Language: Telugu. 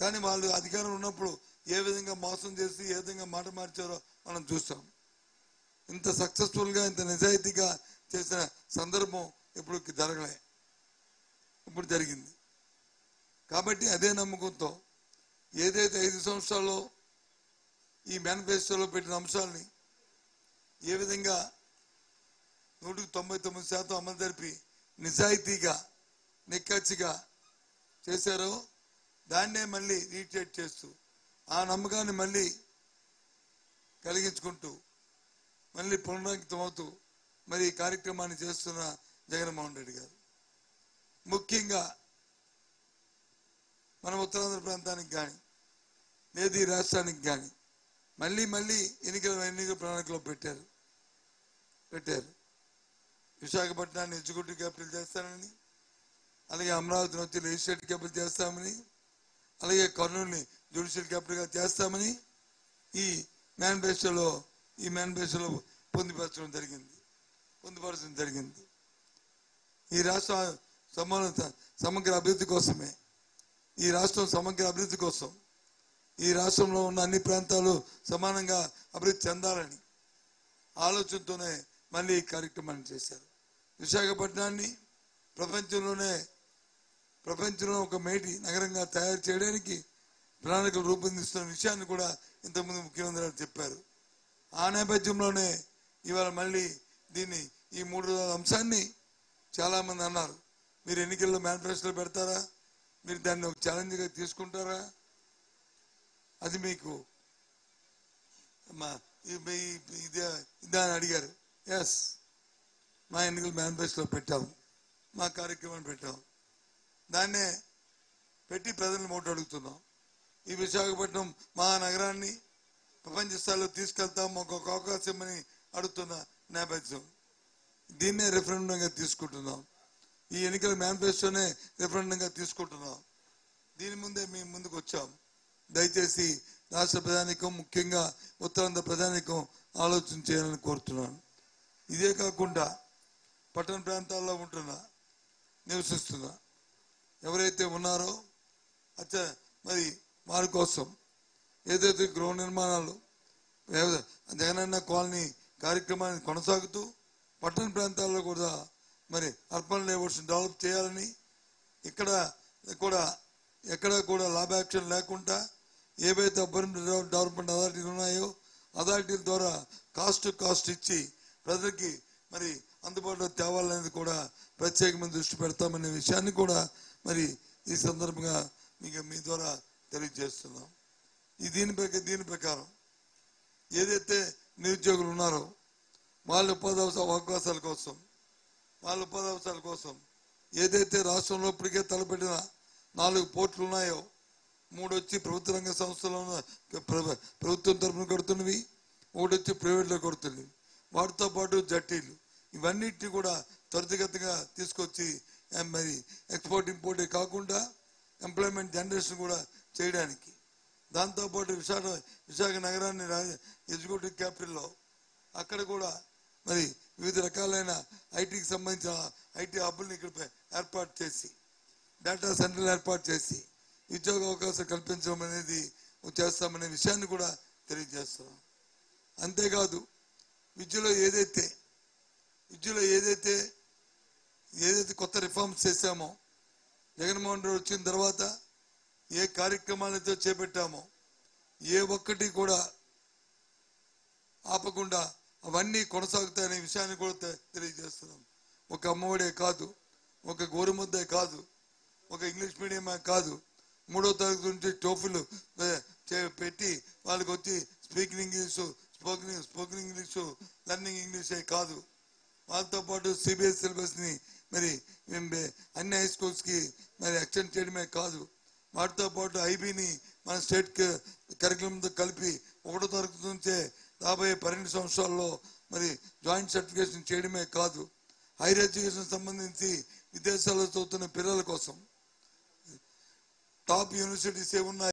కానీ వాళ్ళు అధికారం ఉన్నప్పుడు ఏ విధంగా మోసం చేసి ఏ విధంగా మాట మార్చారో మనం చూస్తాం. ఇంత సక్సెస్ఫుల్గా ఇంత నిజాయితీగా చేసిన సందర్భం ఇప్పుడు జరగలే, ఇప్పుడు జరిగింది. కాబట్టి అదే నమ్మకంతో ఏదైతే 5 సంవత్సరాల్లో ఈ మేనిఫెస్టోలో పెట్టిన అంశాలని ఏ విధంగా 99% అమలు జరిపి నిజాయితీగా నిక్కచ్చిగా చేశారో దాన్నే మళ్ళీ రీట్రేట్ చేస్తూ ఆ నమ్మకాన్ని మళ్ళీ కలిగించుకుంటూ మళ్ళీ పునరంకితం అవుతూ మరి ఈ కార్యక్రమాన్ని చేస్తున్న జగన్మోహన్ రెడ్డి గారు ముఖ్యంగా మన ఉత్తరాంధ్ర ప్రాంతానికి కానీ లేదు ఈ రాష్ట్రానికి కానీ మళ్ళీ ఎన్నికల ప్రణాళికలో పెట్టారు. విశాఖపట్నాన్ని ఎగ్జిక్యూటివ్ క్యాపిటల్ చేస్తానని, అలాగే అమరావతిని వచ్చి లెజిస్లేటివ్ క్యాపిటల్ చేస్తామని, అలాగే కర్నూలుని జ్యుడిషియల్ క్యాపిటల్గా చేస్తామని ఈ మేనిఫెస్టోలో పొందుపరచడం జరిగింది. ఈ రాష్ట్ర సమగ్ర అభివృద్ధి కోసమే, ఈ రాష్ట్రం సమగ్ర అభివృద్ధి కోసం ఈ రాష్ట్రంలో ఉన్న అన్ని ప్రాంతాలు సమానంగా అభివృద్ధి చెందాలని ఆలోచనతోనే మళ్ళీ ఈ కార్యక్రమాన్ని చేశారు. విశాఖపట్నాన్ని ప్రపంచంలో ఒక మేటి నగరంగా తయారు చేయడానికి ప్రణాళికలు రూపొందిస్తున్న విషయాన్ని కూడా ఇంతకుముందు ముఖ్యమంత్రి గారు చెప్పారు. ఆ నేపథ్యంలోనే ఇవాళ మళ్ళీ దీన్ని ఈ 3 అంశాన్ని చాలా మంది అన్నారు, మీరు ఎన్నికల్లో మేనిఫెస్టోలో పెడతారా, మీరు దాన్ని ఒక ఛాలెంజ్గా తీసుకుంటారా, అది మీకు ఇదే అని అడిగారు. ఎస్, మా ఎన్నికల మేనిఫెస్టోలో పెట్టాము, మా కార్యక్రమాన్ని పెట్టాము. దాన్నే పెట్టి ప్రజలను ఓటు అడుగుతున్నాం. ఈ విశాఖపట్నం మహానగరాన్ని ప్రపంచ స్థాయిలో తీసుకెళ్తాం, ఒక అవకాశం అని అడుగుతున్న నేపథ్యం. దీన్నే రెఫరెండంగా తీసుకుంటున్నాం. ఈ ఎన్నికల మేనిఫెస్టోనే రెఫరెండంగా తీసుకుంటున్నాం. దీని ముందే మేము ముందుకు వచ్చాం. దయచేసి రాష్ట్ర ప్రజానీకం, ముఖ్యంగా ఉత్తరాంధ్ర ప్రజానీకం ఆలోచన చేయాలని కోరుతున్నాను. ఇదే కాకుండా పట్టణ ప్రాంతాల్లో నివసిస్తున్న ఎవరైతే ఉన్నారో మరి వారి కోసం ఏదైతే గృహ నిర్మాణాలు జగనన్న కాలనీ కార్యక్రమాన్ని కొనసాగుతూ పట్టణ ప్రాంతాల్లో కూడా మరి అర్బన్ లేఅవుట్స్ డెవలప్ చేయాలని, ఎక్కడ కూడా లాభాక్షన్ లేకుండా ఏవైతే అర్బన్ డెవలప్మెంట్ అథారిటీలు ఉన్నాయో అథారిటీల ద్వారా కాస్ట్ ఇచ్చి ప్రజలకి మరి అందుబాటులో తేవాలనేది కూడా ప్రత్యేకమైన దృష్టి పెడతామనే విషయాన్ని కూడా మరి ఈ సందర్భంగా మీ ద్వారా తెలియజేస్తున్నాం. దీని ప్రకారం ఏదైతే నిరుద్యోగులు ఉన్నారో వాళ్ళ ఉపాధి అవకాశాల కోసం ఏదైతే రాష్ట్రంలో ఇప్పటికే తలపెట్టిన 4 పోర్టులు ఉన్నాయో, 3 వచ్చి ప్రభుత్వ రంగ సంస్థలో ప్రభుత్వం తరఫున కడుతున్నవి, 1 వచ్చి ప్రైవేట్లో కడుతున్నవి, వాటితో పాటు జట్టీలు, ఇవన్నిటిని కూడా త్వరితగతిగా తీసుకొచ్చి మరి ఎక్స్పోర్ట్ ఇంపోర్ట్ కాకుండా ఎంప్లాయ్మెంట్ జనరేషన్ కూడా చేయడానికి, దాంతోపాటు విశాఖ నగరాన్ని ఎగ్జిక్యూటివ్ క్యాపిటల్లో అక్కడ కూడా మరి వివిధ రకాలైన ఐటీకి సంబంధించిన ఐటీ హబ్బుల్ని ఇక్కడ ఏర్పాటు చేసి, డేటా సెంటర్లు ఏర్పాటు చేసి ఉద్యోగ అవకాశాలు కల్పించడం అనేది చేస్తామనే విషయాన్ని కూడా తెలియజేస్తున్నాం. అంతేకాదు విద్యలో ఏదైతే కొత్త రిఫార్మ్స్ చేశామో, జగన్మోహన్ రెడ్డి వచ్చిన తర్వాత ఏ కార్యక్రమాలతో చేపట్టామో ఏ ఒక్కటి కూడా ఆపకుండా అవన్నీ కొనసాగుతాయనే విషయాన్ని కూడా తెలియజేస్తున్నాం. ఒక అమ్మఒడే కాదు, ఒక గోరుముద్దే కాదు, ఒక ఇంగ్లీష్ మీడియమే కాదు, 3వ తరగతి నుంచి టోఫిల్ పెట్టి వాళ్ళకి వచ్చి స్పీకింగ్ ఇంగ్లీషు లర్నింగ్ ఇంగ్లీషే కాదు, వాళ్ళతో పాటు సిబిఎస్ సిలబస్ని మరి అన్ని హై స్కూల్స్కి మరి ఎక్స్టెండ్ చేయడమే కాదు, వాటితో పాటు ఐబీని మన స్టేట్ కరికులంతో కలిపి 1వ తరగతి నుంచే రాబోయే 12 సంవత్సరాల్లో మరి జాయింట్ సర్టిఫికేషన్ చేయడమే కాదు, హైయర్ ఎడ్యుకేషన్ సంబంధించి విదేశాల్లో చదువుతున్న పిల్లల కోసం టాప్ యూనివర్సిటీస్ ఏమున్నాయి